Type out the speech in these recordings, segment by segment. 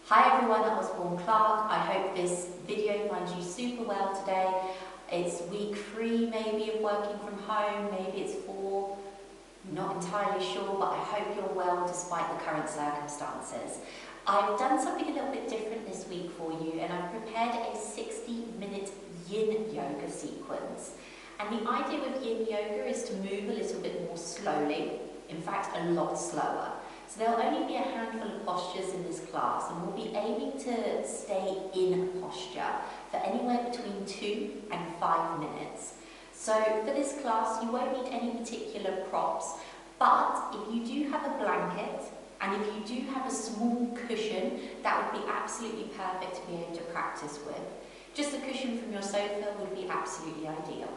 Hi everyone, I was Clark. I hope this video finds you super well today. It's week 3 maybe of working from home, maybe it's 4, I'm not entirely sure, but I hope you're well despite the current circumstances. I've done something a little bit different this week for you, and I've prepared a 60-minute yin yoga sequence. And the idea with yin yoga is to move a little bit more slowly, in fact a lot slower. So there'll only be a handful of postures in this class, and we'll be aiming to stay in posture for anywhere between 2 and 5 minutes. So for this class you won't need any particular props, but if you do have a blanket and if you do have a small cushion, that would be absolutely perfect to be able to practice with. Just a cushion from your sofa would be absolutely ideal.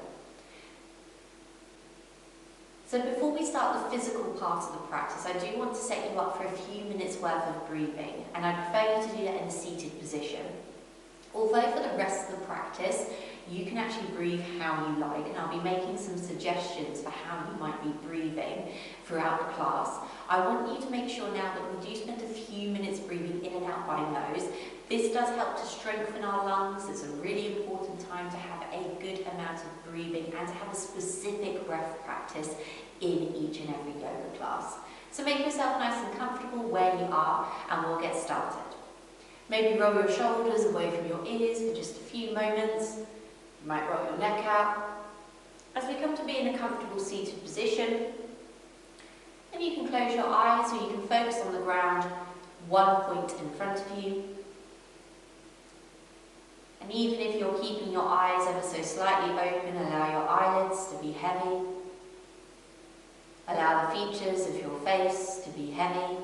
So before we start the physical part of the practice, I do want to set you up for a few minutes worth of breathing, and I prefer you to do that in a seated position. Although for the rest of the practice, you can actually breathe how you like, and I'll be making some suggestions for how you might be breathing throughout the class. I want you to make sure now that we do spend a few minutes breathing in and out by nose. This does help to strengthen our lungs. It's a really important time to have a good amount of breathing and to have a specific breath practice in each and every yoga class. So make yourself nice and comfortable where you are, and we'll get started. Maybe roll your shoulders away from your ears for just a few moments. You might roll your neck out. As we come to be in a comfortable seated position, and you can close your eyes or you can focus on the ground, one point in front of you. And even if you're keeping your eyes ever so slightly open, allow your eyelids to be heavy. Allow the features of your face to be heavy.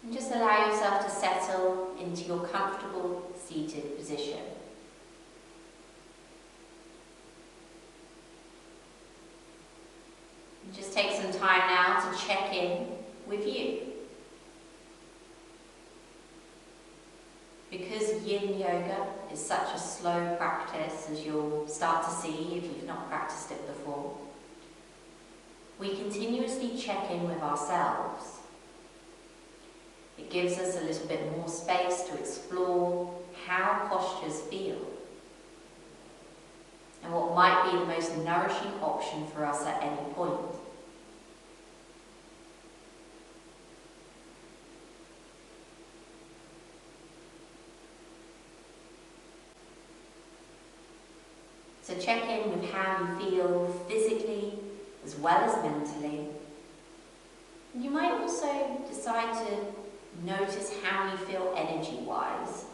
And just allow yourself to settle into your comfortable seated position. And just take some time now to check in with you. Because yin yoga is such a slow practice, as you'll start to see if you've not practiced it before, we continuously check in with ourselves. It gives us a little bit more space to explore how postures feel and what might be the most nourishing option for us at any point. So check in with how you feel physically as well as mentally. You might also decide to notice how you feel energy-wise.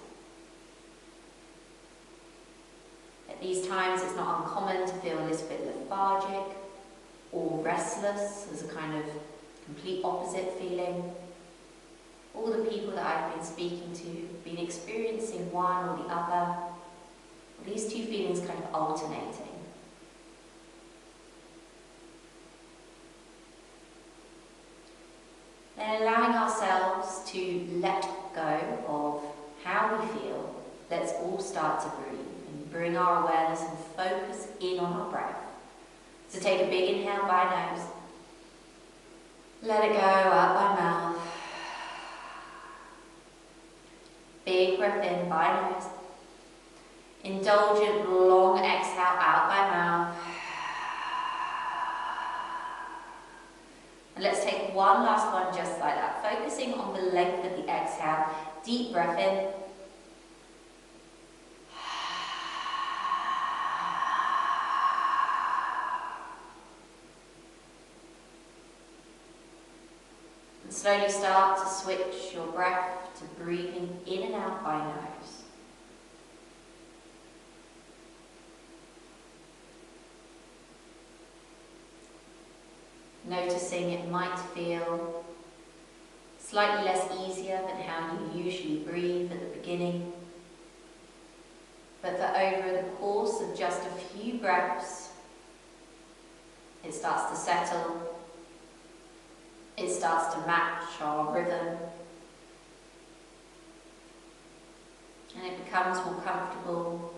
At these times it's not uncommon to feel a little bit lethargic or restless as a kind of complete opposite feeling. All the people that I've been speaking to have been experiencing one or the other. These two feelings kind of alternating. Then allowing ourselves to let go of how we feel, let's all start to breathe and bring our awareness and focus in on our breath. So take a big inhale by nose. Let it go out by mouth. Big breath in by nose. Indulgent, long exhale out by mouth. And let's take one last one just like that, focusing on the length of the exhale. Deep breath in. And slowly start to switch your breath to breathing in and out by nose. Noticing it might feel slightly less easier than how you usually breathe at the beginning, but that over the course of just a few breaths, it starts to settle, it starts to match our rhythm, and it becomes more comfortable,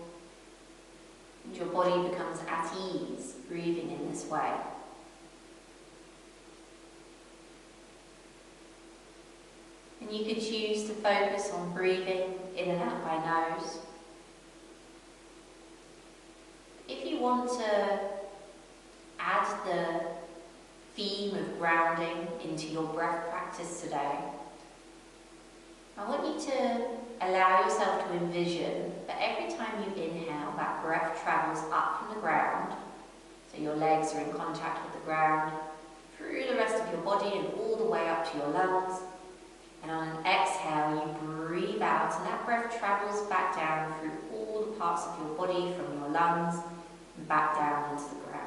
and your body becomes at ease breathing in this way. And you could choose to focus on breathing in and out by nose. If you want to add the theme of grounding into your breath practice today, I want you to allow yourself to envision that every time you inhale, that breath travels up from the ground, so your legs are in contact with the ground, through the rest of your body and all the way up to your lungs. And on an exhale, you breathe out, and that breath travels back down through all the parts of your body, from your lungs and back down into the ground.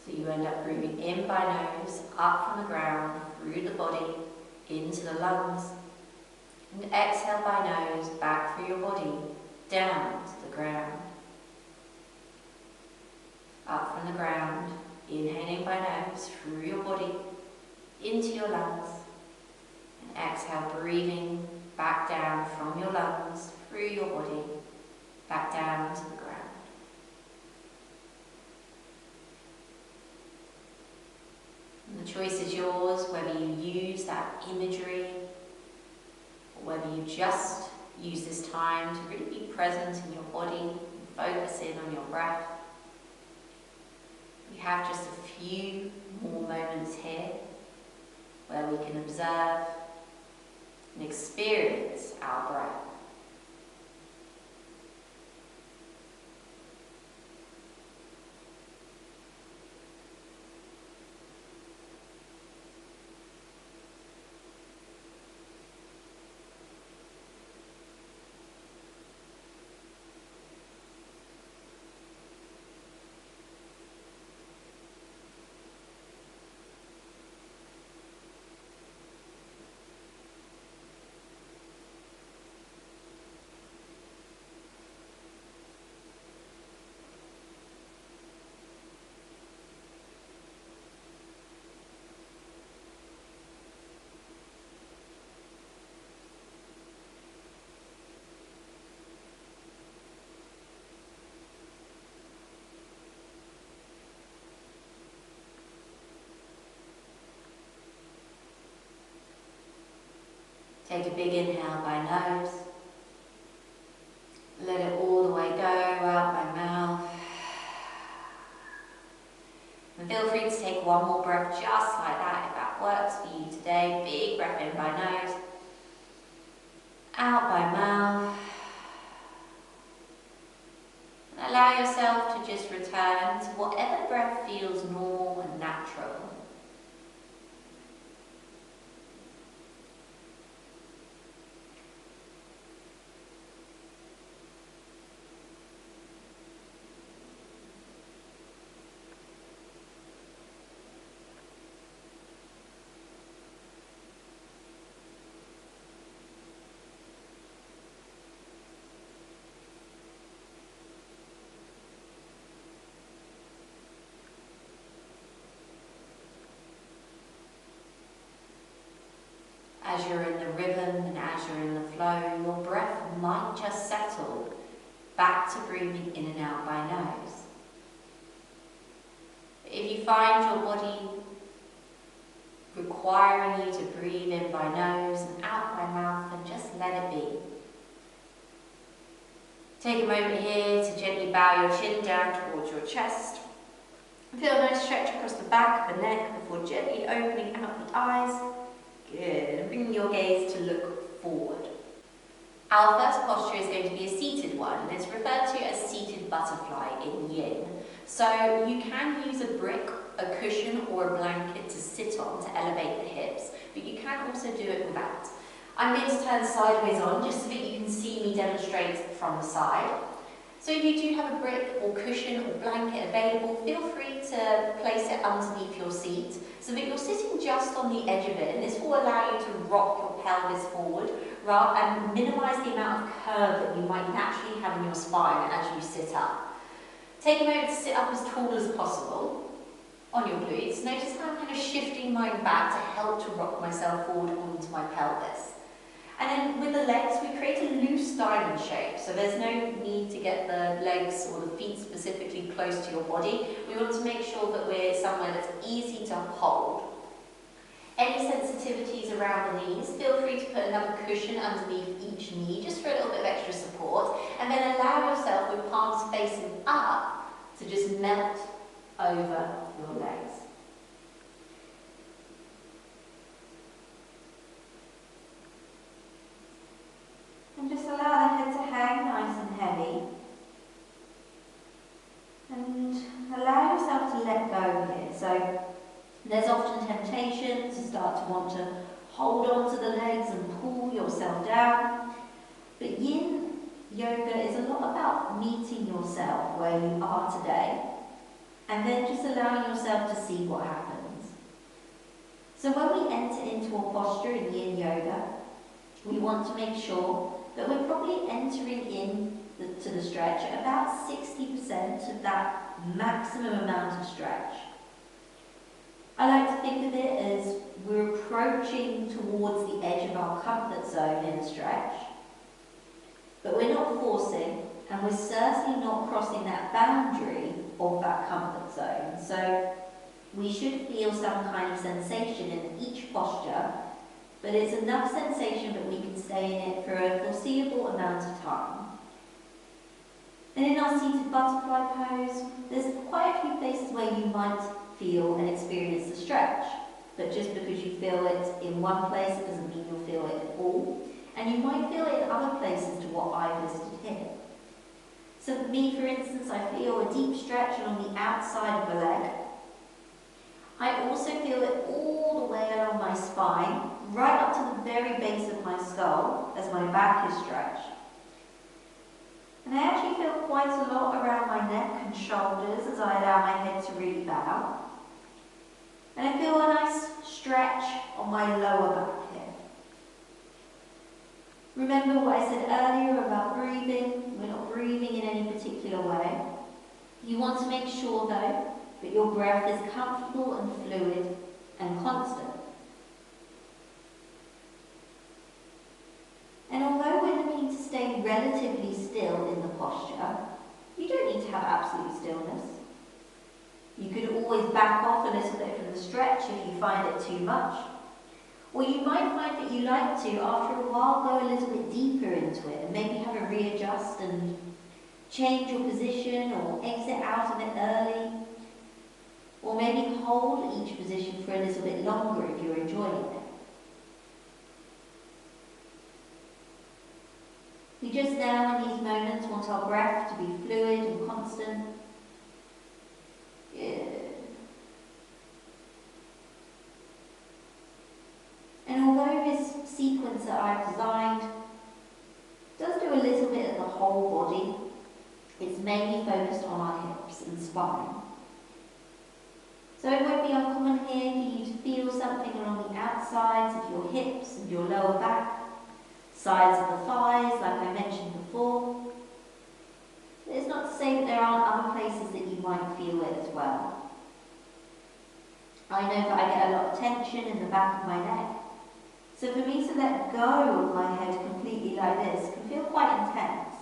So you end up breathing in by nose, up from the ground, through the body, into the lungs. And exhale by nose, back through your body, down to the ground. Up from the ground, inhaling by nose, through your body, into your lungs. And exhale, breathing back down from your lungs, through your body, back down to the ground. And the choice is yours, whether you use that imagery or whether you just use this time to really be present in your body and focus in on your breath. We have just a few more moments here where we can observe and experience our breath. Take a big inhale by nose. Let it all the way go out by mouth. And feel free to take one more breath just like that if that works for you today. Big breath in by nose. Out by mouth. And allow yourself to just return to whatever breath feels normal and natural. As you're in the rhythm and as you're in the flow, your breath might just settle back to breathing in and out by nose. But if you find your body requiring you to breathe in by nose and out by mouth, then just let it be. Take a moment here to gently bow your chin down towards your chest. Feel a nice stretch across the back of the neck before gently opening out the eyes. Good, and bring your gaze to look forward. Our first posture is going to be a seated one, and it's referred to as seated butterfly in yin. So you can use a brick, a cushion or a blanket to sit on to elevate the hips, but you can also do it without. I'm going to turn sideways on just so that you can see me demonstrate from the side. So if you do have a brick or cushion or blanket available, feel free to place it underneath your seat so that you're sitting just on the edge of it, and this will allow you to rock your pelvis forward and minimise the amount of curve that you might naturally have in your spine as you sit up. Take a moment to sit up as tall as possible on your glutes. Notice how I'm kind of shifting mine back to help to rock myself forward onto my pelvis. And then with the legs, we create a loose diamond shape, so there's no need to get the legs or the feet specifically close to your body. We want to make sure that we're somewhere that's easy to hold. Any sensitivities around the knees, feel free to put another cushion underneath each knee just for a little bit of extra support, and then allow yourself with palms facing up to just melt over your legs. And just allow the head to hang nice and heavy. And allow yourself to let go here. So there's often temptation to start to want to hold on to the legs and pull yourself down. But yin yoga is a lot about meeting yourself where you are today and then just allowing yourself to see what happens. So when we enter into a posture in yin yoga, we want to make sure that we're probably entering to the stretch at about 60% of that maximum amount of stretch. I like to think of it as we're approaching towards the edge of our comfort zone in a stretch, but we're not forcing, and we're certainly not crossing that boundary of that comfort zone. So we should feel some kind of sensation in each posture, but it's enough sensation that we can stay in it for a foreseeable amount of time. And in our seated butterfly pose, there's quite a few places where you might feel and experience the stretch, but just because you feel it in one place, it doesn't mean you'll feel it at all. And you might feel it in other places to what I've listed here. So for me, for instance, I feel a deep stretch along the outside of the leg. I also feel it all the way along my spine, right up to the very base of my skull as my back is stretched. And I actually feel quite a lot around my neck and shoulders as I allow my head to really bow. And I feel a nice stretch on my lower back here. Remember what I said earlier about breathing? We're not breathing in any particular way. You want to make sure though that your breath is comfortable and fluid and constant. And although we're looking to stay relatively still in the posture, you don't need to have absolute stillness. You could always back off a little bit from the stretch if you find it too much. Or you might find that you like to, after a while, go a little bit deeper into it and maybe have a readjust and change your position or exit out of it early. Or maybe hold each position for a little bit longer if you're enjoying it. We just now, in these moments, want our breath to be fluid and constant. Good. And although this sequence that I've designed does do a little bit of the whole body, it's mainly focused on our hips and spine. So it won't be uncommon here for you to feel something along the outsides of your hips and your lower back, sides of the thighs, like I mentioned before. But it's not to say that there aren't other places that you might feel it as well. I know that I get a lot of tension in the back of my neck. So for me to let go of my head completely like this can feel quite intense.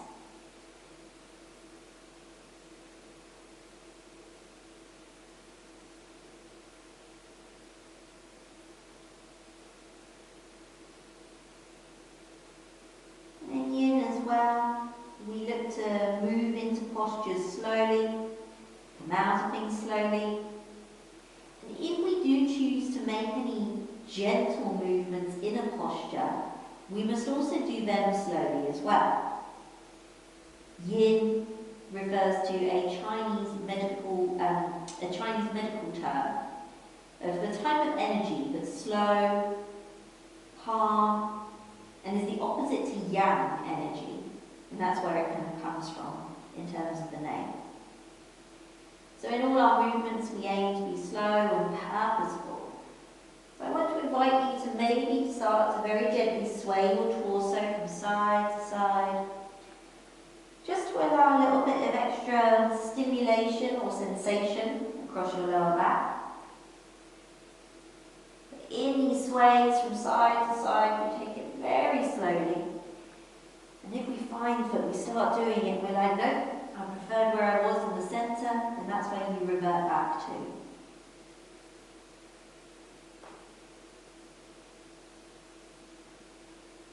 And in yin as well, we look to move into postures slowly, come out of things slowly. And if we do choose to make any gentle movements in a posture, we must also do them slowly as well. Yin refers to a Chinese medical term of the type of energy that's slow, calm, and is the opposite to yang energy, and that's where it kind of comes from in terms of the name. So in all our movements, we aim to be slow and purposeful. So I want to invite you to maybe start to very gently sway your torso from side to side, just to allow a little bit of extra stimulation or sensation across your lower back. In these sways from side to side, we take it very slowly. And if we find that we start doing it, we're like, nope, I preferred where I was in the centre, and that's when you revert back to.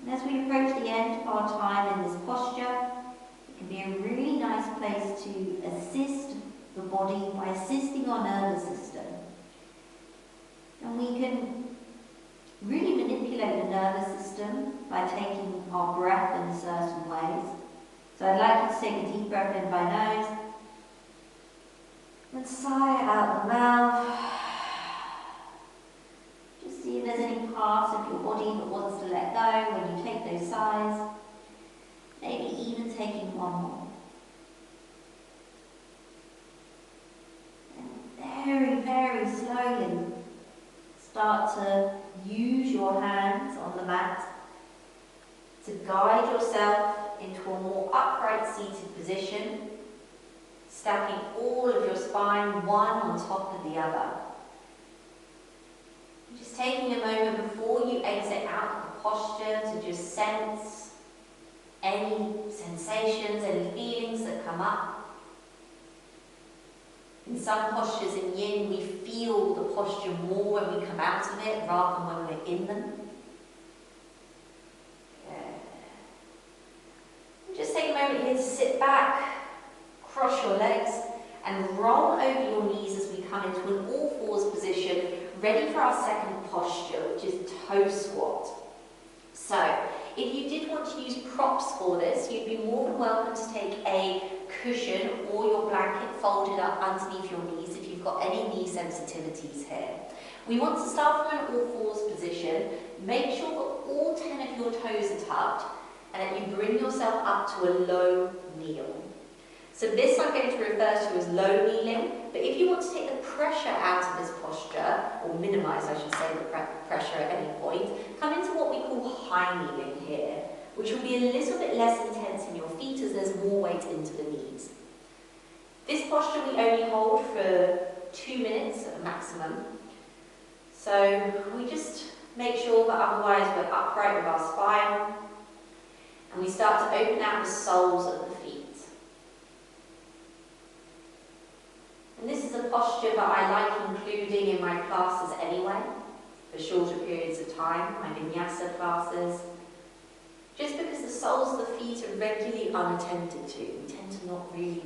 And as we approach the end of our time in this posture, it can be a really nice place to assist the body by assisting our nervous system. And we can really manipulate the nervous system by taking our breath in certain ways. So I'd like you to take a deep breath in by nose and sigh out the mouth. Just see if there's any part of your body that wants to let go when you take those sighs. Maybe even taking one more. And very, very slowly start to use your hands on the mat to guide yourself into a more upright seated position, stacking all of your spine one on top of the other. Just taking a moment before you exit out of the posture to just sense any sensations, any feelings that come up. In some postures in yin, we feel the posture more when we come out of it rather than when we're in them. Just take a moment here to sit back, cross your legs, and roll over your knees as we come into an all fours position, ready for our second posture, which is toe squat. So, if you did want to use props for this, you'd be more than welcome to take a cushion or your blanket folded up underneath your knees if you've got any knee sensitivities here. We want to start from an all fours position. Make sure that all 10 of your toes are tucked and that you bring yourself up to a low kneel. So this I'm going to refer to as low kneeling, but if you want to take the pressure out of this posture, or minimise I should say the pressure at any point, come into what we call high kneeling here, which will be a little bit less intense in your feet as there's more weight into the knees. This posture we only hold for 2 minutes at a maximum, so we just make sure that otherwise we're upright with our spine, and we start to open out the soles of the feet. And this is a posture that I like including in my classes anyway, for shorter periods of time, my vinyasa classes, just because the soles of the feet are regularly unattended to. We tend to not really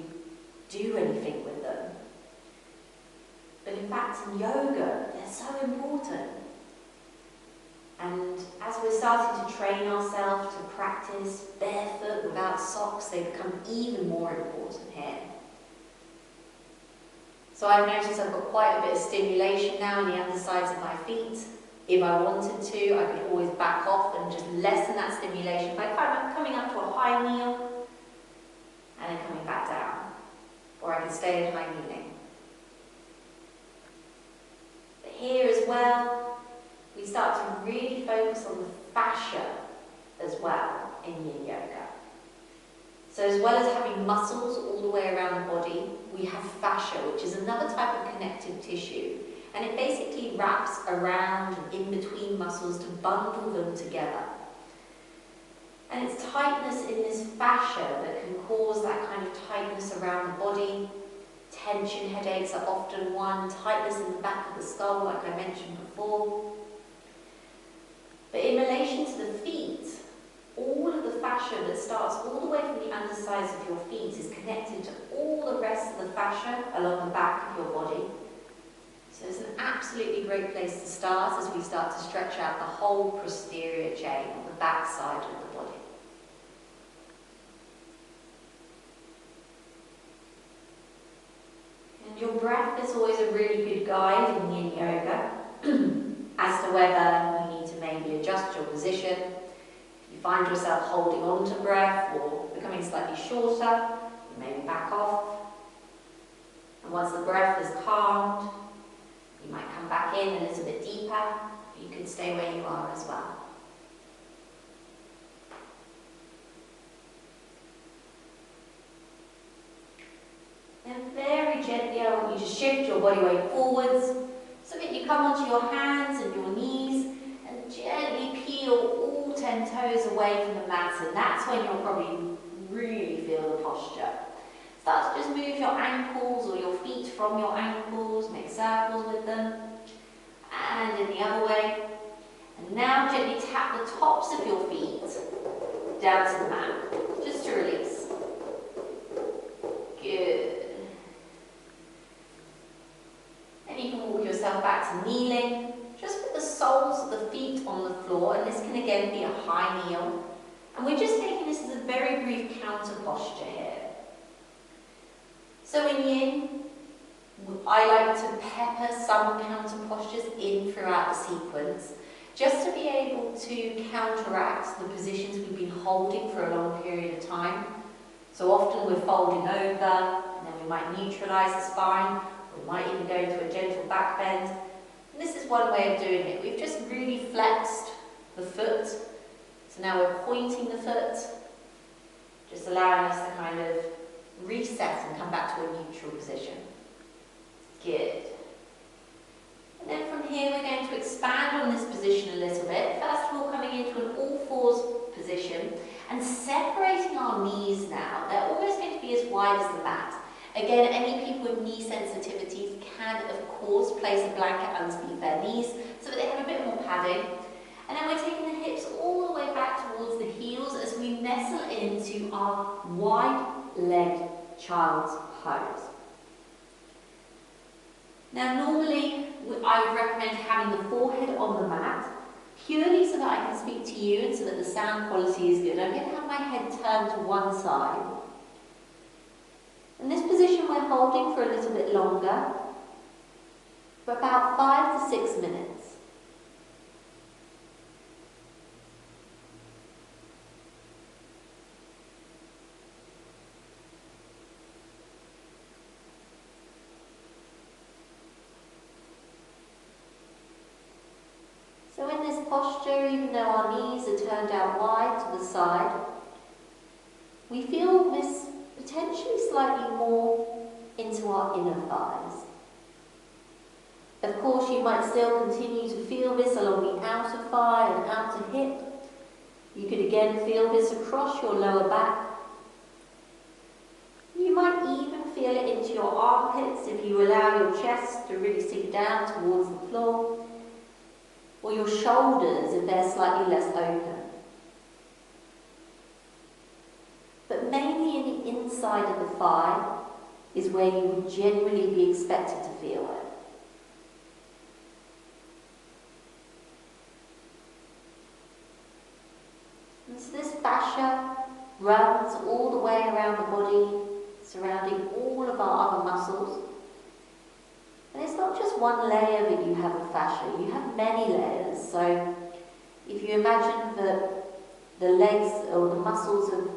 do anything with them. But in fact, in yoga, they're so important. And as we're starting to train ourselves to practice barefoot without socks, they become even more important here. So I've noticed I've got quite a bit of stimulation now in the undersides of my feet. If I wanted to, I could always back off and just lessen that stimulation by coming up to a high kneel and then coming back down. Or I can stay at high kneeling. But here as well, we start to really focus on the fascia as well in yin yoga. So as well as having muscles all the way around the body, we have fascia, which is another type of connective tissue. And it basically wraps around and in between muscles to bundle them together. And it's tightness in this fascia that can cause that kind of tightness around the body. Tension headaches are often one, tightness in the back of the skull, like I mentioned before. But in relation to the feet, all of the fascia that starts all the way from the undersides of your feet is connected to all the rest of the fascia along the back of your body. So it's an absolutely great place to start as we start to stretch out the whole posterior chain on the back side of the body. And your breath is always a really good guide in yin yoga as to whether you need to maybe adjust your position. If you find yourself holding on to breath or becoming slightly shorter, you maybe back off. And once the breath is calmed, you might come back in a little bit deeper. You can stay where you are as well. And very gently, I want you to shift your body weight forwards so that you come onto your hands and your knees and gently peel all 10 toes away from the mat. And that's when you'll probably really feel the posture. Start to just move your ankles or your feet from your ankles, make circles with them, and in the other way. And now gently tap the tops of your feet down to the mat, just to release. Good. And you can walk yourself back to kneeling. Just put the soles of the feet on the floor, and this can again be a high kneel. And we're just taking this as a very brief counter posture here. So in yin, I like to pepper some counter postures in throughout the sequence, just to be able to counteract the positions we've been holding for a long period of time. So often we're folding over, and then we might neutralise the spine, we might even go into a gentle back bend. And this is one way of doing it. We've just really flexed the foot. So now we're pointing the foot, just allowing us to kind of reset and come back to a neutral position. Good. And then from here we're going to expand on this position a little bit. First of all, coming into an all-fours position and separating our knees now. They're almost going to be as wide as the mat. Again, any people with knee sensitivities can, of course, place a blanket underneath their knees so that they have a bit more padding. And then we're taking the hips all the way back towards the heels as we nestle into our wide-legged child's pose. Now, normally, I would recommend having the forehead on the mat, purely so that I can speak to you and so that the sound quality is good. I'm going to have my head turned to one side. In this position, we're holding for a little bit longer, for about 5 to 6 minutes. So in this posture, even though our knees are turned out wide to the side, we feel this potentially slightly more into our inner thighs. Of course, you might still continue to feel this along the outer thigh and outer hip. You could again feel this across your lower back. You might even feel it into your armpits if you allow your chest to really sink down towards the floor, or your shoulders if they're slightly less open. But mainly in the inside of the thigh is where you would generally be expected to feel it. And so this fascia runs all the way around the body, surrounding all of our other muscles. And it's not just one layer that you have of fascia, you have many layers. So if you imagine that the legs or the muscles of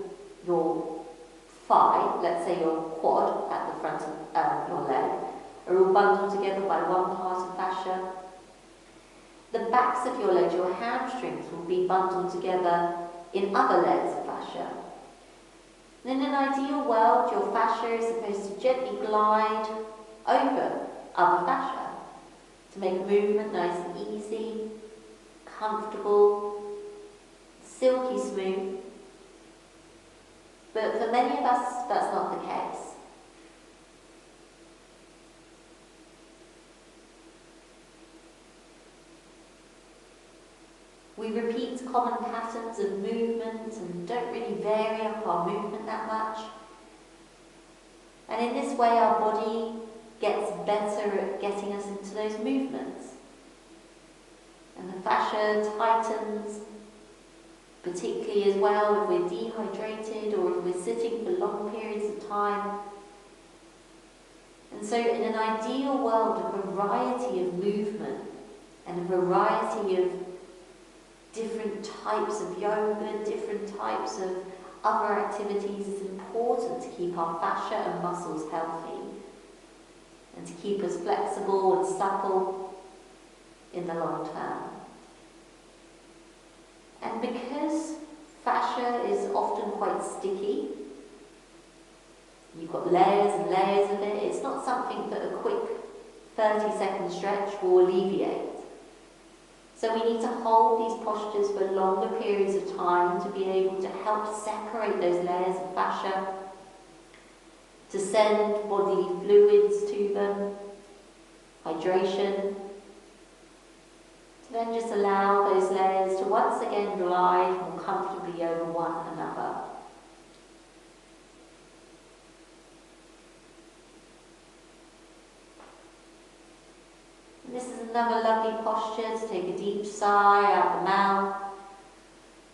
your thigh, let's say your quad at the front of your leg, are all bundled together by one part of fascia. The backs of your legs, your hamstrings, will be bundled together in other layers of fascia. And in an ideal world, your fascia is supposed to gently glide over other fascia to make movement nice and easy, comfortable, silky smooth. But for many of us, that's not the case. We repeat common patterns of movement and don't really vary up our movement that much. And in this way, our body gets better at getting us into those movements. And the fascia tightens, particularly as well if we're dehydrated or if we're sitting for long periods of time. And so in an ideal world, a variety of movement and a variety of different types of yoga, different types of other activities is important to keep our fascia and muscles healthy and to keep us flexible and supple in the long term. And because fascia is often quite sticky, you've got layers and layers of it, it's not something that a quick 30-second stretch will alleviate. So we need to hold these postures for longer periods of time to be able to help separate those layers of fascia, to send bodily fluids to them, hydration, Then just allow those layers to once again glide more comfortably over one another. And this is another lovely posture to take a deep sigh out the mouth.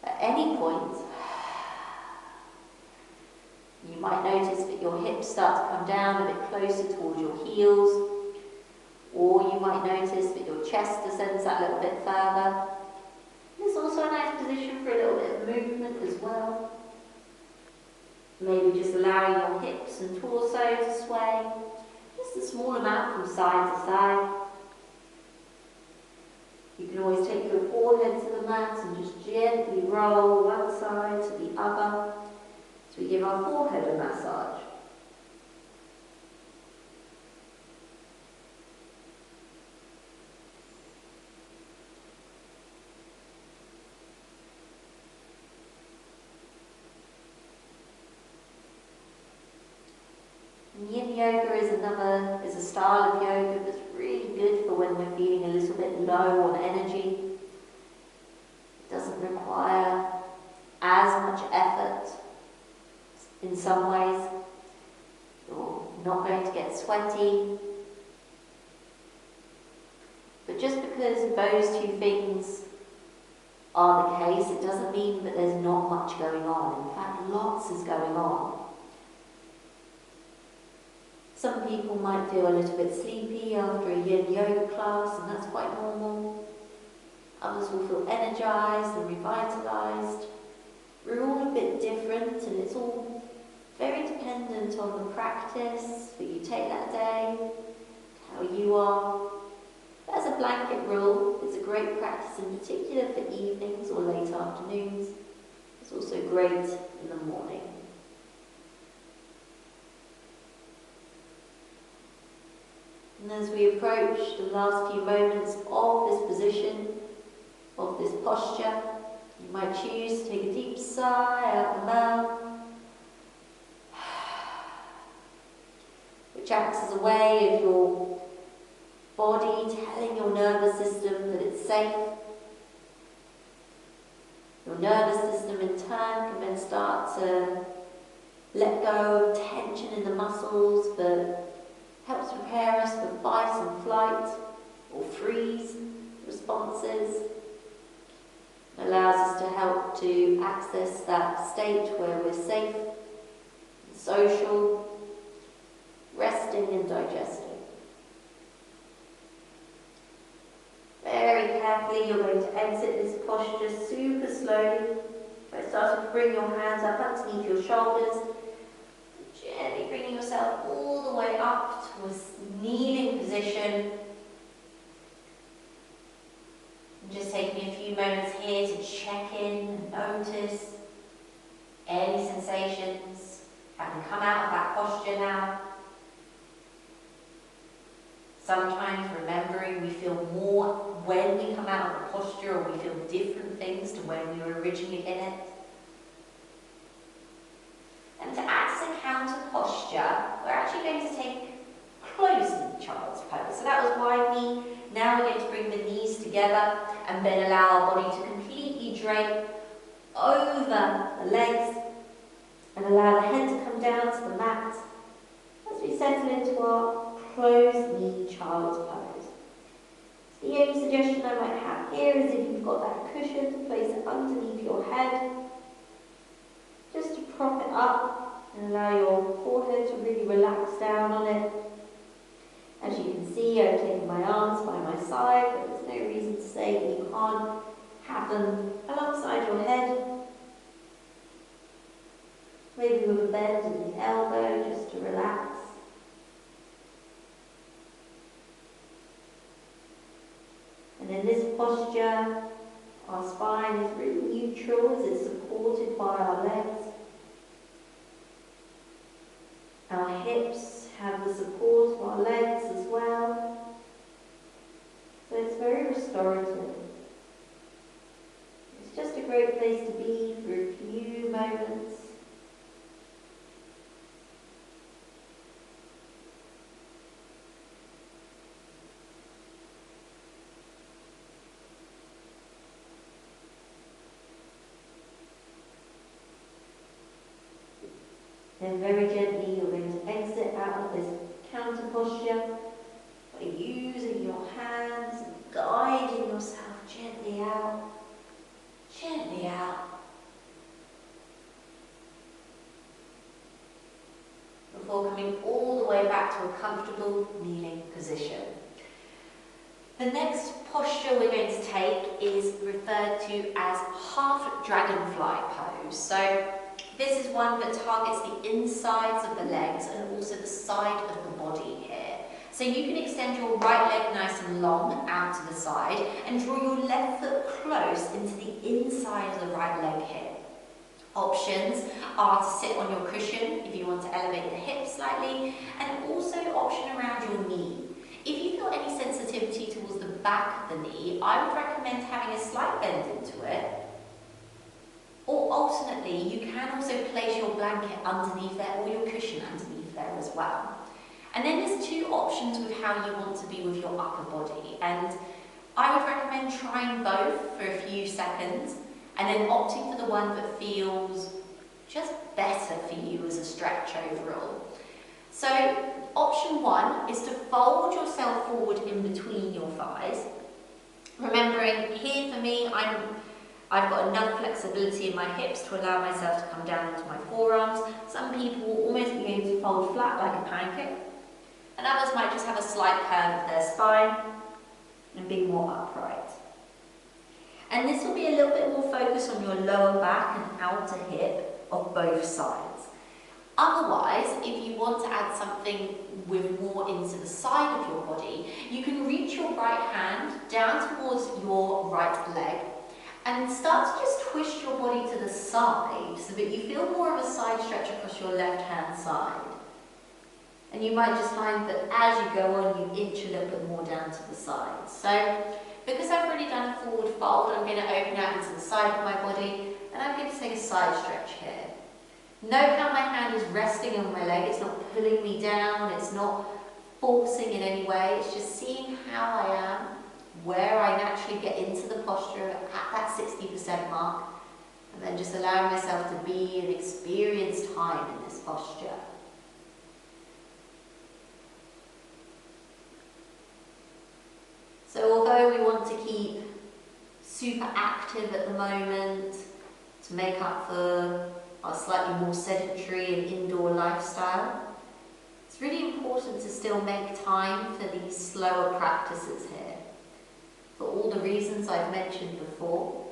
At any point, you might notice that your hips start to come down a bit closer towards your heels, or you might notice that your chest descends that little bit further. It's also a nice position for a little bit of movement as well. Maybe just allowing your hips and torso to sway, just a small amount from side to side. You can always take your forehead to the mat and just gently roll one side to the other as we give our forehead a massage. Yin yoga is a style of yoga that's really good for when we're feeling a little bit low on energy. It doesn't require as much effort in some ways. You're not going to get sweaty. But just because those two things are the case, it doesn't mean that there's not much going on. In fact, lots is going on. Some people might feel a little bit sleepy after a yin yoga class, and that's quite normal. Others will feel energized and revitalized. We're all a bit different, and it's all very dependent on the practice that you take that day, how you are. But as a blanket rule, it's a great practice in particular for evenings or late afternoons. It's also great in the morning. And as we approach the last few moments of this position, of this posture, you might choose to take a deep sigh out the mouth, which acts as a way of your body telling your nervous system that it's safe. Your nervous system in turn can then start to let go of tension in the muscles that helps prepare us for fight and flight or freeze responses. It allows us to help to access that state where we're safe, social, resting and digesting. Very carefully you're going to exit this posture super slowly by starting to bring your hands up underneath your shoulders, gently bringing yourself all the way up to a kneeling position. And just taking a few moments here to check in and notice any sensations having come out of that posture now. Sometimes remembering we feel more when we come out of the posture, or we feel different things to when we were originally in it. And to act as a counter posture, we're actually going to take closed child's pose. So that was wide knee. Now we're going to bring the knees together and then allow our body to completely drape over the legs and allow the head to come down to the mat as we settle into our closed knee child's pose. So the only suggestion I might have here is if you've got that cushion, to place it underneath your head, just to prop it up and allow your forehead to really relax down on it. As you can see, I've taken my arms by my side, but there's no reason to say that you can't have them alongside your head. Maybe with a bend in the elbow just to relax. And in this posture, our spine is really neutral as it's supported by our legs. Our hips have the support of our legs as well. So it's very restorative. It's just a great place to be for a few moments. Then very gently you're going to exit out of this counter posture by using your hands and guiding yourself gently out, gently out. Before coming all the way back to a comfortable kneeling position. The next posture we're going to take is referred to as half dragonfly pose. So this is one that targets the insides of the legs and also the side of the body here. So you can extend your right leg nice and long out to the side and draw your left foot close into the inside of the right leg here. Options are to sit on your cushion if you want to elevate the hips slightly, and also option around your knee. If you feel any sensitivity towards the back of the knee, I would recommend having a slight bend into it. Or alternately, you can also place your blanket underneath there or your cushion underneath there as well. And then there's two options with how you want to be with your upper body, and I would recommend trying both for a few seconds and then opting for the one that feels just better for you as a stretch overall. So option one is to fold yourself forward in between your thighs. Remembering here for me, I've got enough flexibility in my hips to allow myself to come down into my forearms. Some people will almost be able to fold flat like a pancake, and others might just have a slight curve of their spine and be more upright. And this will be a little bit more focused on your lower back and outer hip of both sides. Otherwise, if you want to add something with more into the side of your body, you can reach your right hand down towards your right leg and start to just twist your body to the side so that you feel more of a side stretch across your left hand side. And you might just find that as you go on, you inch a little bit more down to the side. So, because I've already done a forward fold, I'm going to open out into the side of my body, and I'm going to take a side stretch here. Note how my hand is resting on my leg. It's not pulling me down, it's not forcing in any way, it's just seeing how I am, where I naturally get into the posture at that 60% mark, and then just allowing myself to be and experience time in this posture. So although we want to keep super active at the moment to make up for our slightly more sedentary and indoor lifestyle, it's really important to still make time for these slower practices here. For all the reasons I've mentioned before,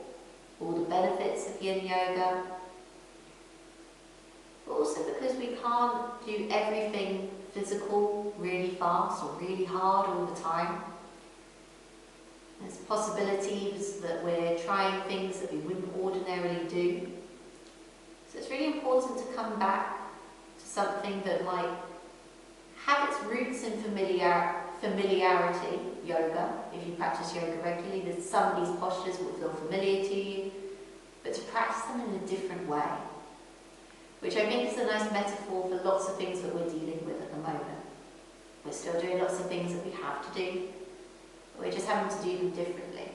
all the benefits of yin yoga, but also because we can't do everything physical really fast or really hard all the time. There's possibilities that we're trying things that we wouldn't ordinarily do. So it's really important to come back to something that might have its roots in familiarity, yoga. If you practice yoga regularly, there's some of these postures will feel familiar to you, but to practice them in a different way, which I think is a nice metaphor for lots of things that we're dealing with at the moment. We're still doing lots of things that we have to do, but we're just having to do them differently.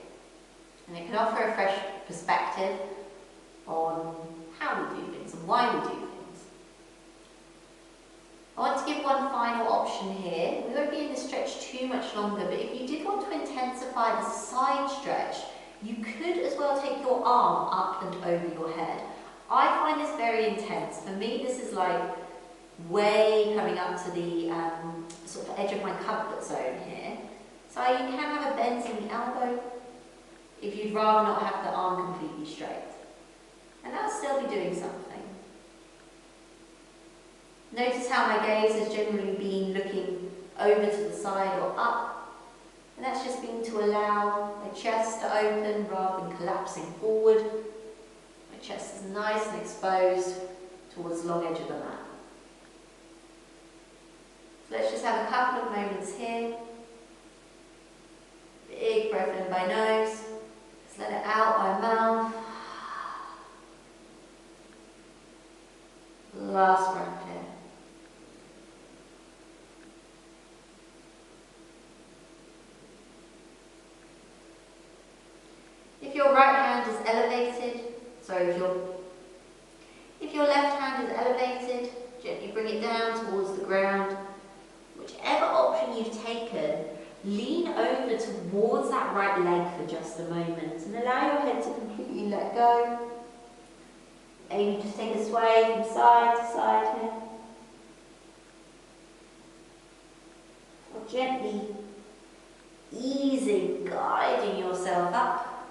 And it can offer a fresh perspective on how we do things and why we do things. I want to give one final option here. We won't be in this stretch too much longer, but if you did want to intensify the side stretch, you could as well take your arm up and over your head. I find this very intense. For me, this is like way coming up to the sort of edge of my comfort zone here. So you can have a bend in the elbow if you'd rather not have the arm completely straight. And that'll still be doing something. Notice how my gaze has generally been looking over to the side or up. And that's just been to allow my chest to open rather than collapsing forward. My chest is nice and exposed towards the long edge of the mat. So let's just have a couple of moments here. Big breath in by nose. Just let it out by mouth. Last breath here. If your right hand is elevated, if your left hand is elevated, gently towards that right leg for just a moment and allow your head to completely let go. Maybe just take a sway from side to side here. Or gently easing, guiding yourself up,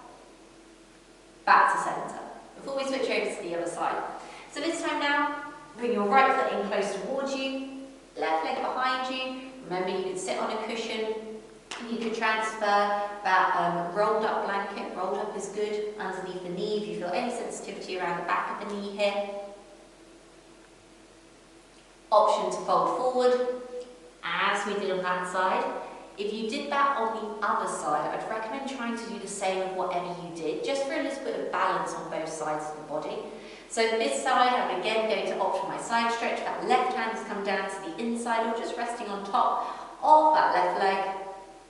back to centre. Before we switch over to the other side. So this time now, bring your right foot in close towards you, left leg behind you. Remember, you can sit on a cushion. You could transfer that rolled up blanket, rolled up is good, underneath the knee if you feel any sensitivity around the back of the knee here. Option to fold forward, as we did on that side. If you did that on the other side, I'd recommend trying to do the same with whatever you did, just for a little bit of balance on both sides of the body. So this side, I'm again going to opt for my side stretch. That left hand has come down to the inside, or just resting on top of that left leg.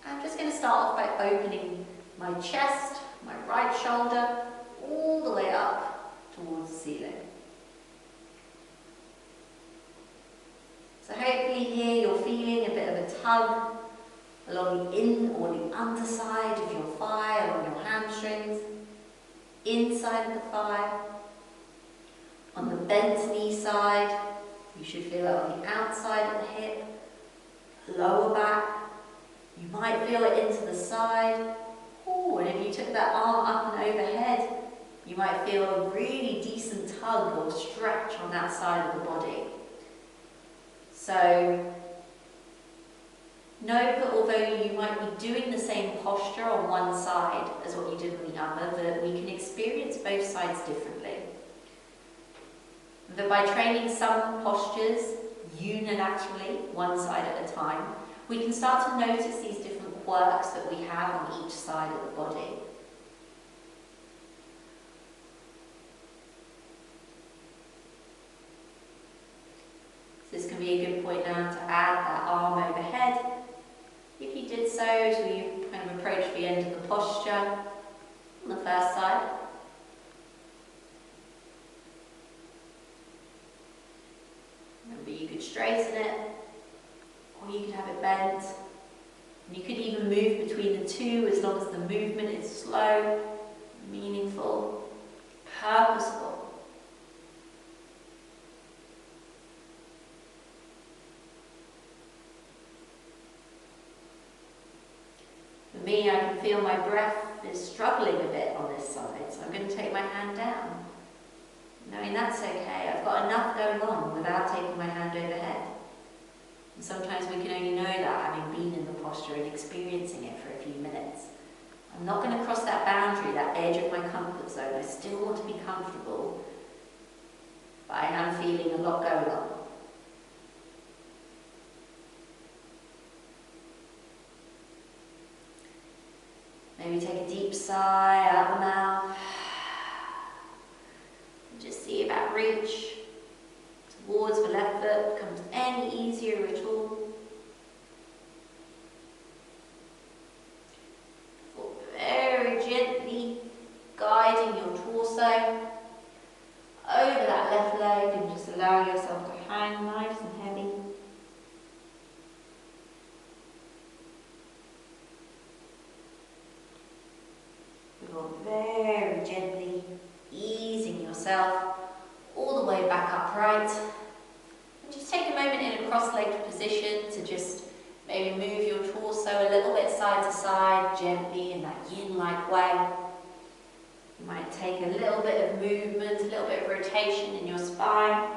I'm just going to start off by opening my chest, my right shoulder, all the way up towards the ceiling. So hopefully here you're feeling a bit of a tug along the in or the underside of your thigh, along your hamstrings, inside of the thigh. On the bent knee side, you should feel it on the outside of the hip, lower back. You might feel it into the side. Ooh, and if you took that arm up and overhead, you might feel a really decent tug or stretch on that side of the body. So, note that although you might be doing the same posture on one side as what you did on the other, that we can experience both sides differently. That by training some postures unilaterally, one side at a time, we can start to notice these different quirks that we have on each side of the body. So this can be a good point now to add that arm overhead. If you did so, as we kind of approach the end of the posture on the first side. Remember, you could straighten it, or you could have it bent. And you could even move between the two as long as the movement is slow, meaningful, purposeful. For me, I can feel my breath is struggling a bit on this side, so I'm going to take my hand down. Knowing that's okay, I've got enough going on without taking my hand overhead. And sometimes we can only know that having been in the posture and experiencing it for a few minutes. I'm not going to cross that boundary, that edge of my comfort zone. I still want to be comfortable, but I am feeling a lot going on. Maybe take a deep sigh out the mouth. Just see if that reach towards the left foot becomes any easier at all. Very gently guiding your torso over that left leg and just allowing yourself to hang nice and heavy. You're very gently easing yourself all the way back upright. And just take a moment in a cross-legged position to just maybe move your torso a little bit side to side, gently in that yin-like way. You might take a little bit of movement, a little bit of rotation in your spine.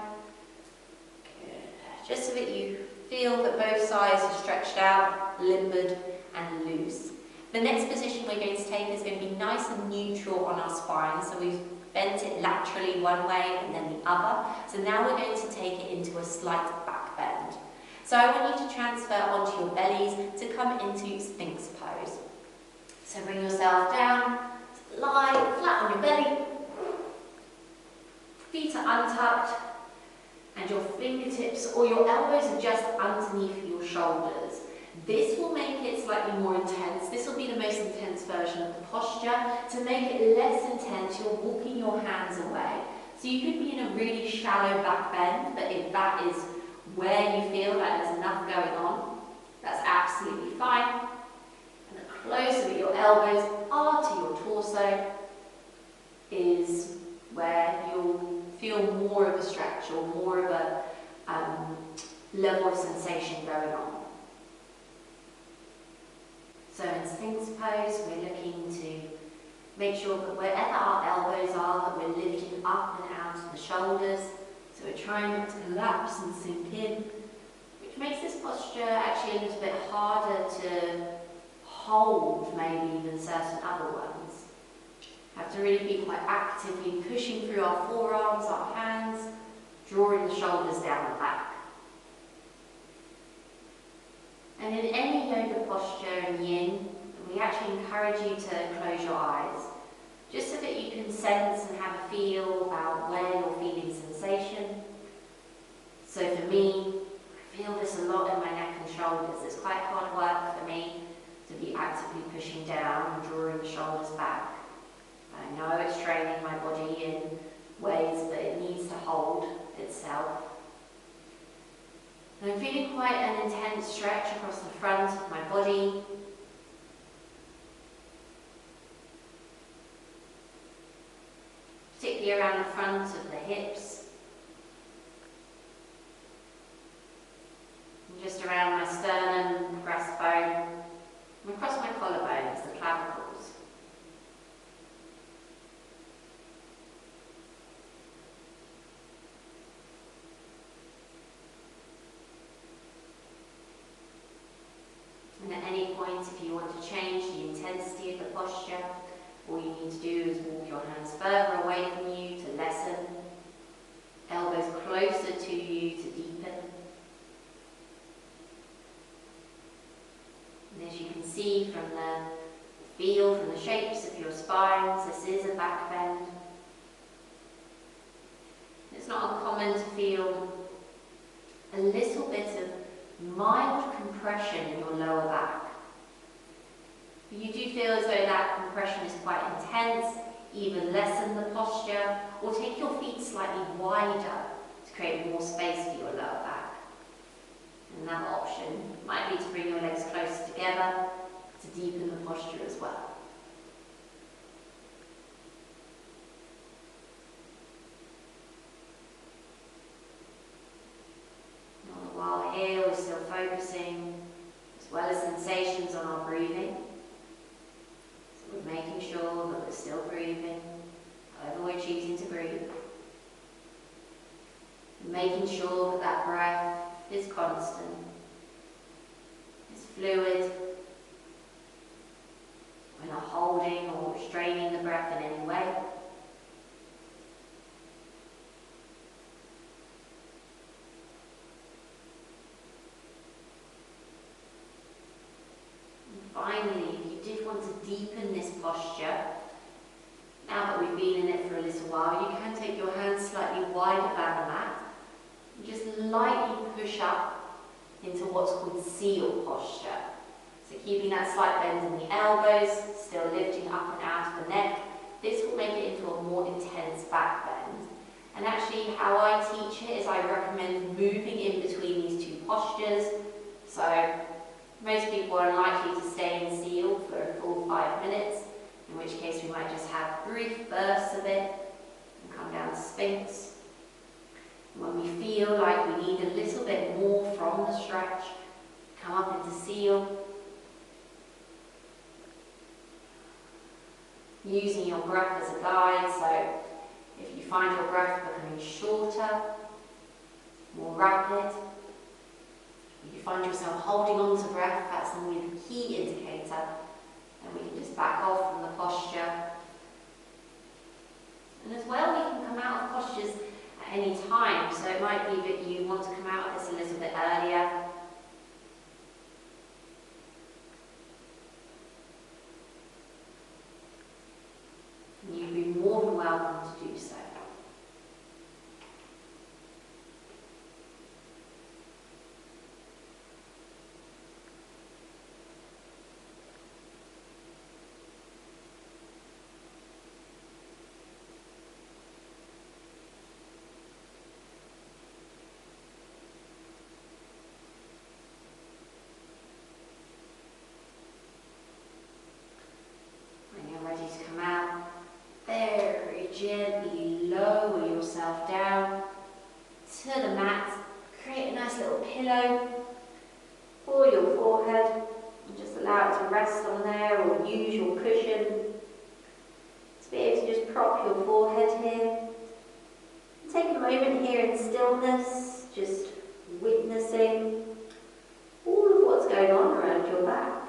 Good. Just so that you feel that both sides are stretched out, limbered and loose. The next position we're going to take is going to be nice and neutral on our spine. So we've bent it laterally one way and then the other. So now we're going to take it into a slight back bend. So I want you to transfer onto your bellies to come into Sphinx pose. So bring yourself down, lie flat on your belly, feet are untucked, and your fingertips or your elbows are just underneath your shoulders. This will make it slightly more intense. This will be the most intense version of the posture. To make it less intense, you're walking your hands away. So you could be in a really shallow back bend, but if that is where you feel that there's enough going on, that's absolutely fine. And closer that your elbows are to your torso is where you'll feel more of a stretch or more of a level of sensation going on. So in Sphinx pose, we're looking to make sure that wherever our elbows are, that we're lifting up and out of the shoulders. So we're trying not to collapse and sink in, which makes this posture actually a little bit harder to hold maybe than certain other ones. Have to really be quite actively pushing through our forearms, our hands, drawing the shoulders down the back. And in any yoga posture in yin, we actually encourage you to close your eyes, just so that you can sense and have a feel about where you're feeling sensation. So for me, I feel this a lot in my neck and shoulders. It's quite hard work for me to be actively pushing down and drawing the shoulders back. I know it's training my body in ways that it needs to hold itself. And I'm feeling quite an intense stretch across the front of my body. Particularly around the front of the hips. And just around my sternum, breastbone, and across my collarbones, the clavicles. And at any point, if you want to change the intensity of the posture, all you need to do is walk your hands further away from you to lessen, elbows closer to you to deepen. And as you can see from the feel, from the shapes of your spines, this is a back bend. It's not uncommon to feel a little bit of mild compression in your lower back. If you do feel as though that compression is quite intense, either lessen the posture or take your feet slightly wider to create more space for your lower back. Another option might be to bring your legs closer together to deepen the posture as well. While here we're still focusing, as well as sensations, on our breathing. So we're making sure that we're still breathing, however we're choosing to breathe. Making sure that that breath is constant, is fluid. We're not holding or restraining the breath in any way. Finally, if you did want to deepen this posture, now that we've been in it for a little while, you can take your hands slightly wider than the mat and just lightly push up into what's called seal posture. So keeping that slight bend in the elbows, still lifting up and out of the neck. This will make it into a more intense back bend. And actually how I teach it is I recommend moving in between these two postures. So most people are unlikely to stay in seal for a full 5 minutes, in which case we might just have brief bursts of it and come down to Sphinx. And when we feel like we need a little bit more from the stretch, come up into seal. Using your breath as a guide, so if you find your breath becoming shorter, more rapid, if you find yourself holding on to breath, that's normally the key indicator, and we can just back off from the posture. And as well, we can come out of postures at any time, so it might be that you want to come out of this a little bit earlier. You'd be more than welcome to do so. gently lower yourself down to the mat. Create a nice little pillow for your forehead and just allow it to rest on there, or use your cushion to be able to just prop your forehead here. Take a moment here in stillness, just witnessing all of what's going on around your back.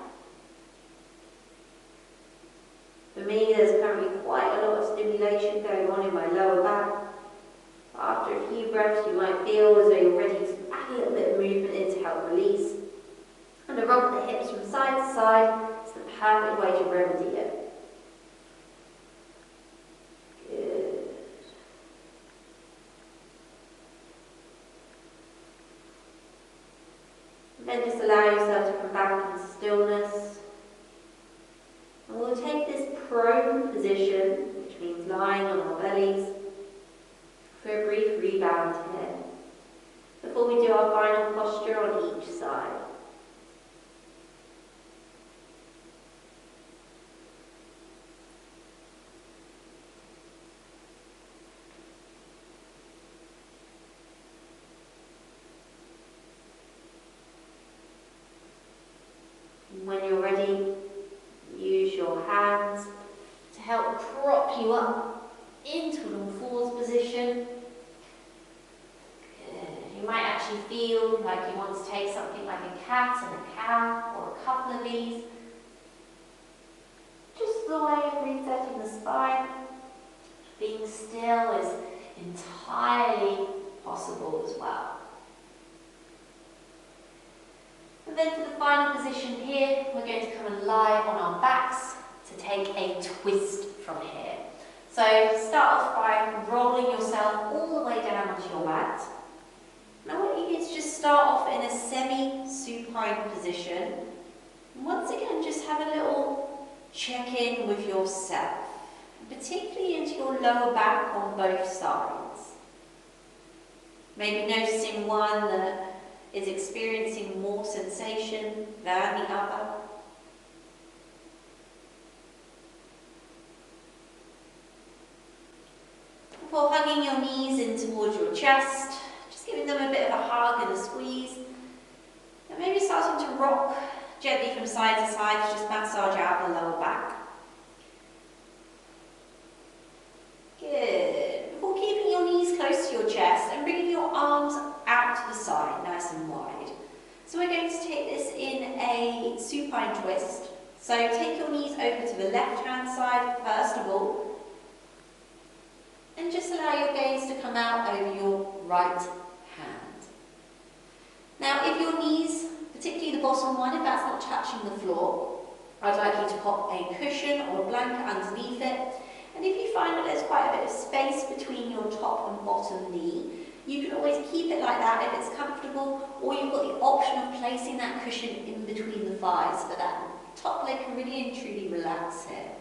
For me, there's currently quite a lot of stimulation going on in my lower back. After a few breaths, you might feel as though you're ready to add a little bit of movement in to help release. And to rock the hips from side to side is the perfect way to remedy it. Good. And then just allow yourself to come back into stillness. And we'll take this prone position, which means lying on our bellies, for a brief rebound here, before we do our final posture on each side. And when you're ready, use your hands to help prop you up into an all fours position. Good. You might actually feel like you want to take something like a cat and a cow, or a couple of these. Just the way of resetting the spine. Being still is entirely possible as well. And then for the final position here, we're going to come and lie on our backs to take a twist from here. So start off by rolling yourself all the way down onto your mat. And I want you to just start off in a semi-supine position. And once again, just have a little check-in with yourself, particularly into your lower back on both sides. Maybe noticing one that is experiencing more sensation than the other. Before hugging your knees in towards your chest, just giving them a bit of a hug and a squeeze. And maybe starting to rock gently from side to side to just massage out the lower back. Good. Before keeping your knees close to your chest and bringing your arms out to the side, nice and wide. So we're going to take this in a supine twist. So take your knees over to the left-hand side first of all. And just allow your gaze to come out over your right hand. Now, if your knees, particularly the bottom one, if that's not touching the floor, I'd like you to pop a cushion or a blanket underneath it. And if you find that there's quite a bit of space between your top and bottom knee, you can always keep it like that if it's comfortable, or you've got the option of placing that cushion in between the thighs so that top leg can really and truly relax here.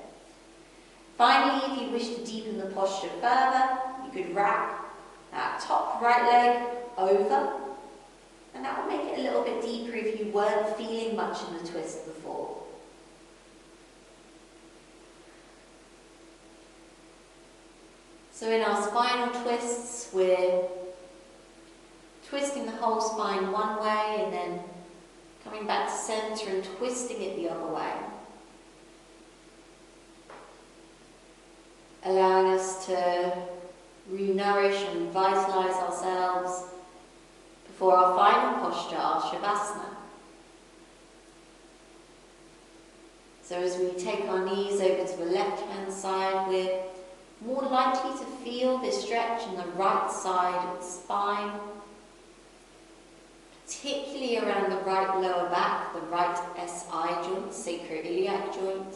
Finally, if you wish to deepen the posture further, you could wrap that top right leg over, and that will make it a little bit deeper if you weren't feeling much in the twist before. So in our spinal twists, we're twisting the whole spine one way and then coming back to center and twisting it the other way. Allowing us to re-nourish and revitalize ourselves before our final posture, our Shavasana. So as we take our knees over to the left-hand side, we're more likely to feel this stretch in the right side of the spine, particularly around the right lower back, the right SI joint, sacroiliac joint,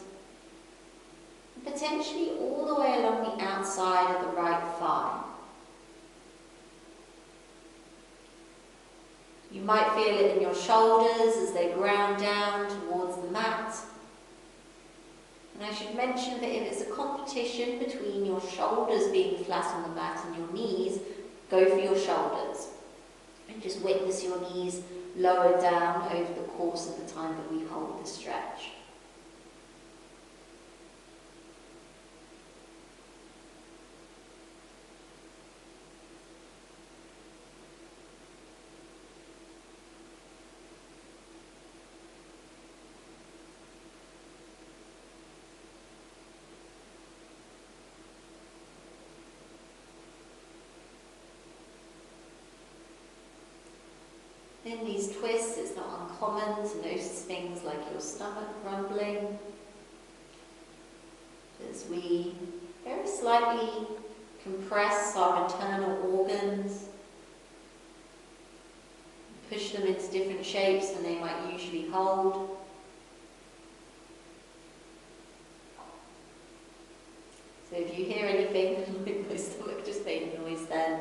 and potentially all the way along the outside of the right thigh. You might feel it in your shoulders as they ground down towards the mat. And I should mention that if it's a competition between your shoulders being flat on the mat and your knees, go for your shoulders. And just witness your knees lower down over the course of the time that we hold the stretch. In these twists, it's not uncommon to notice things like your stomach rumbling as we very slightly compress our internal organs, push them into different shapes than they might usually hold. So if you hear anything like my stomach just made a noise, then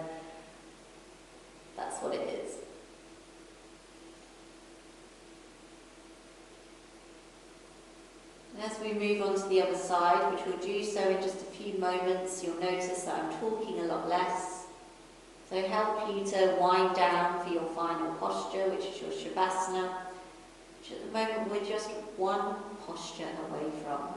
that's what it is. As we move on to the other side, which we'll do so in just a few moments, you'll notice that I'm talking a lot less. So help you to wind down for your final posture, which is your Shavasana, which at the moment we're just one posture away from.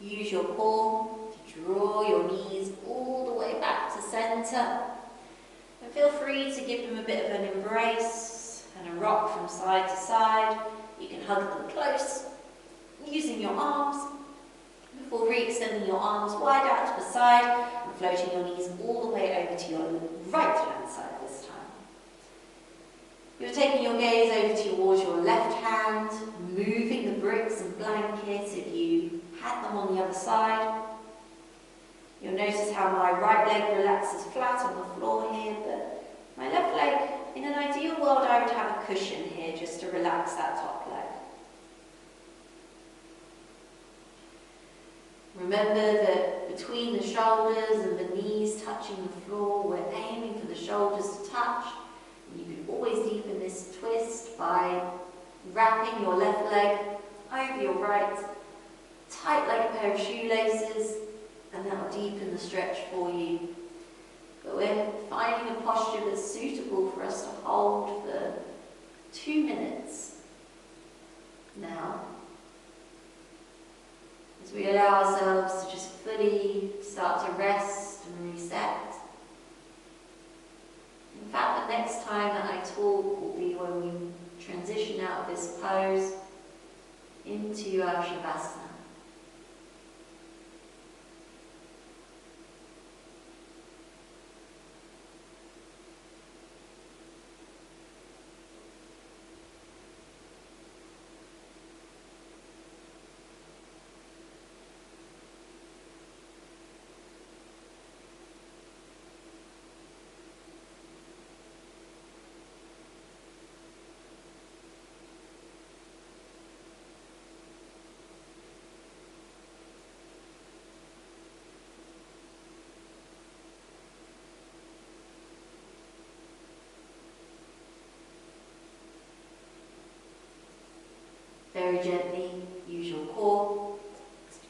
Use your core to draw your knees all the way back to centre. And feel free to give them a bit of an embrace and a rock from side to side. You can hug them close using your arms before re-extending your arms wide out to the side and floating your knees all the way over to your right hand side this time. You're taking your gaze over towards your left hand, moving the bricks and blankets if you had them on the other side. You'll notice how my right leg relaxes flat on the floor here, but my left leg, in an ideal world, I would have a cushion here just to relax that top leg. Remember that between the shoulders and the knees touching the floor, we're aiming for the shoulders to touch. You can always deepen this twist by wrapping your left leg over your right, tight like a pair of shoelaces, and that will deepen the stretch for you. But we're finding a posture that's suitable for us to hold for 2 minutes now, as we allow ourselves to just fully start to rest and reset. In fact, the next time that I talk will be when we transition out of this pose into our Shavasana. Very gently, use your core.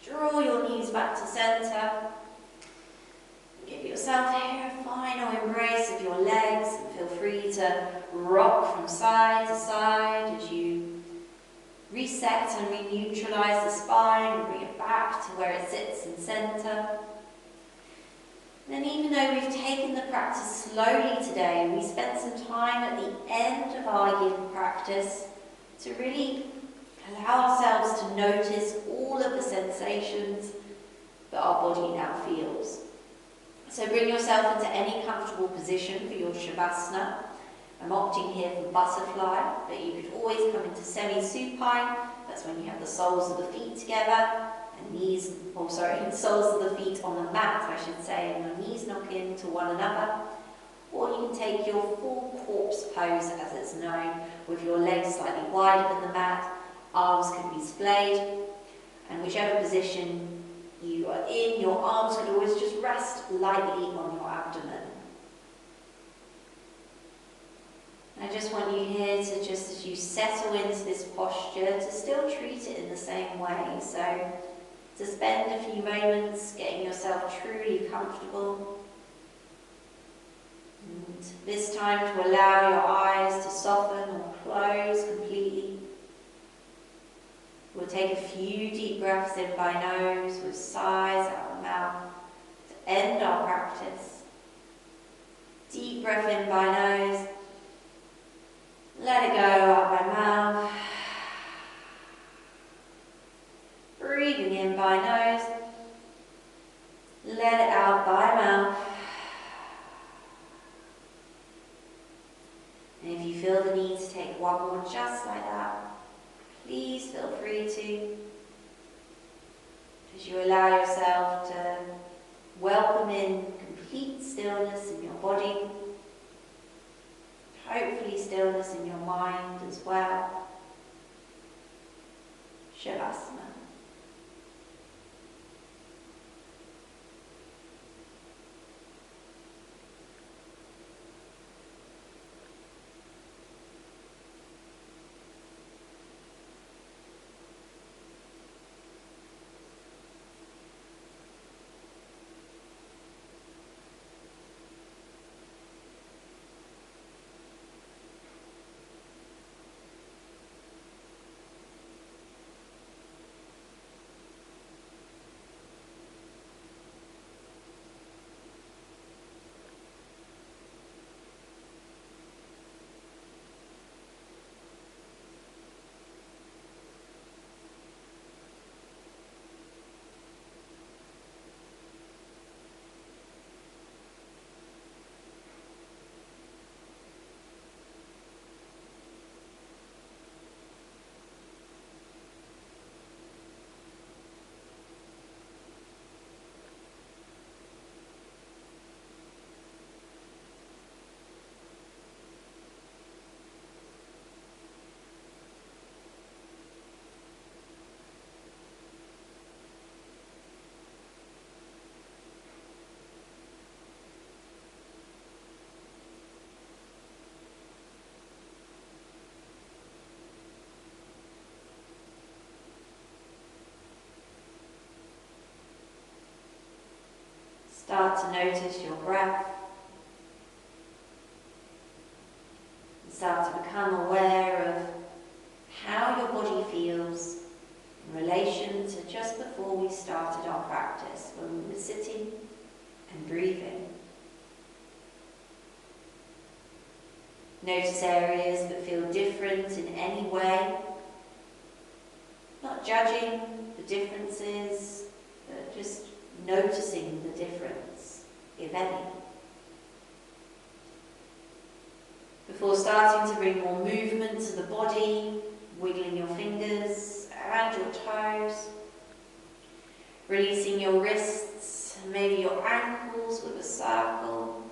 Draw your knees back to centre. Give yourself here a final embrace of your legs, and feel free to rock from side to side as you reset and re-neutralise the spine and bring it back to where it sits in centre. Then, even though we've taken the practice slowly today, we spent some time at the end of our yin practice to really allow ourselves to notice all of the sensations that our body now feels. So bring yourself into any comfortable position for your Shavasana. I'm opting here for butterfly, but you could always come into semi-supine. That's when you have the soles of the feet together and knees, the soles of the feet on the mat, I should say, and your knees knock into one another. Or you can take your full corpse pose, as it's known, with your legs slightly wider than the mat. Arms can be splayed, and whichever position you are in, your arms could always just rest lightly on your abdomen. I just want you here to, just as you settle into this posture, to still treat it in the same way. So to spend a few moments getting yourself truly comfortable. And this time to allow your eyes to soften or close completely. We'll take a few deep breaths in by nose with sighs out the mouth to end our practice. Deep Deep breath in by nose. Let it go out by mouth. Breathing in by nose. Let it out by mouth. And if you feel the need to take one more just like that, please feel free to. As you allow yourself to welcome in complete stillness in your body, hopefully stillness in your mind as well. Shavasana. Start to notice your breath. And start to become aware of how your body feels in relation to just before we started our practice, when we were sitting and breathing. Notice areas that feel different in any way, not judging the differences, but just noticing the difference, if any. Before starting to bring more movement to the body, wiggling your fingers and your toes, releasing your wrists, maybe your ankles with a circle.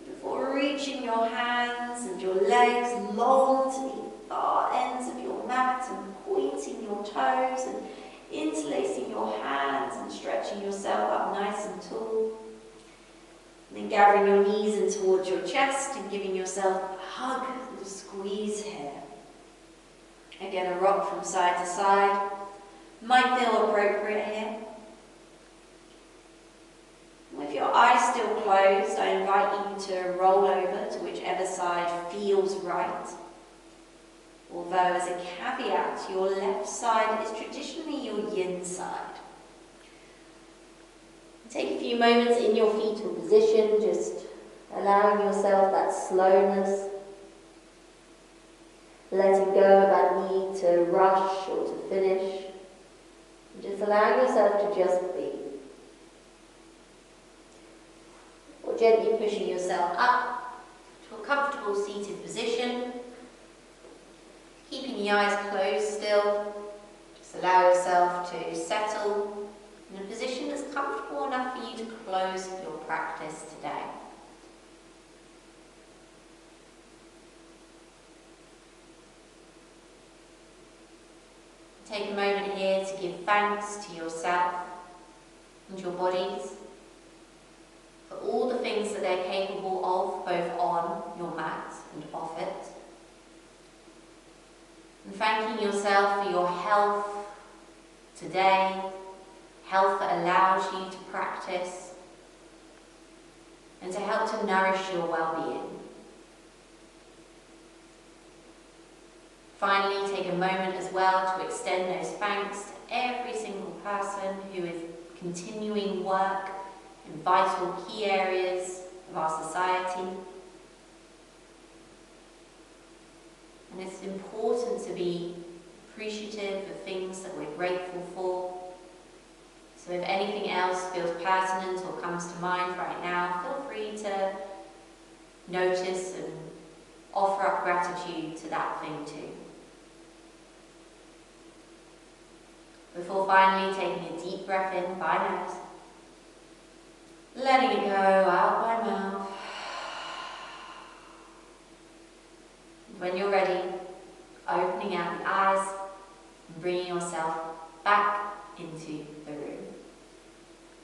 Before reaching your hands and your legs long to the far ends of your mat and pointing your toes and interlacing your hands and stretching yourself up nice and tall. And then gathering your knees in towards your chest and giving yourself a hug and a squeeze here. Again, a rock from side to side. Might feel appropriate here. With your eyes still closed, I invite you to roll over to whichever side feels right. Although, as a caveat, your left side is traditionally your yin side. Take a few moments in your fetal position, just allowing yourself that slowness, letting go of that need to rush or to finish, and just allowing yourself to just be. Or gently pushing yourself up to a comfortable seated position. Keeping the eyes closed still, just allow yourself to settle in a position that's comfortable enough for you to close your practice today. Take a moment here to give thanks to yourself and your bodies for all the things that they're capable of, both on your mat and off it. And thanking yourself for your health today, health that allows you to practice and to help to nourish your well-being. Finally, take a moment as well to extend those thanks to every single person who is continuing work in vital key areas of our society. And it's important to be appreciative of things that we're grateful for. So if anything else feels pertinent or comes to mind right now, feel free to notice and offer up gratitude to that thing too. Before finally taking a deep breath in by nose, letting it go out by mouth. And when you're ready, opening out the eyes and bringing yourself back into the room.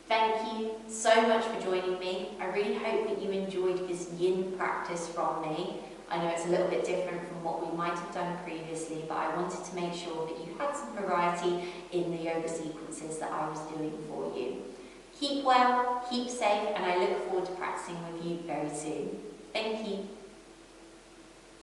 Thank you so much for joining me. I really hope that you enjoyed this yin practice from me. I know it's a little bit different from what we might have done previously, but I wanted to make sure that you had some variety in the yoga sequences that I was doing for you. Keep well, keep safe, and I look forward to practicing with you very soon. Thank you.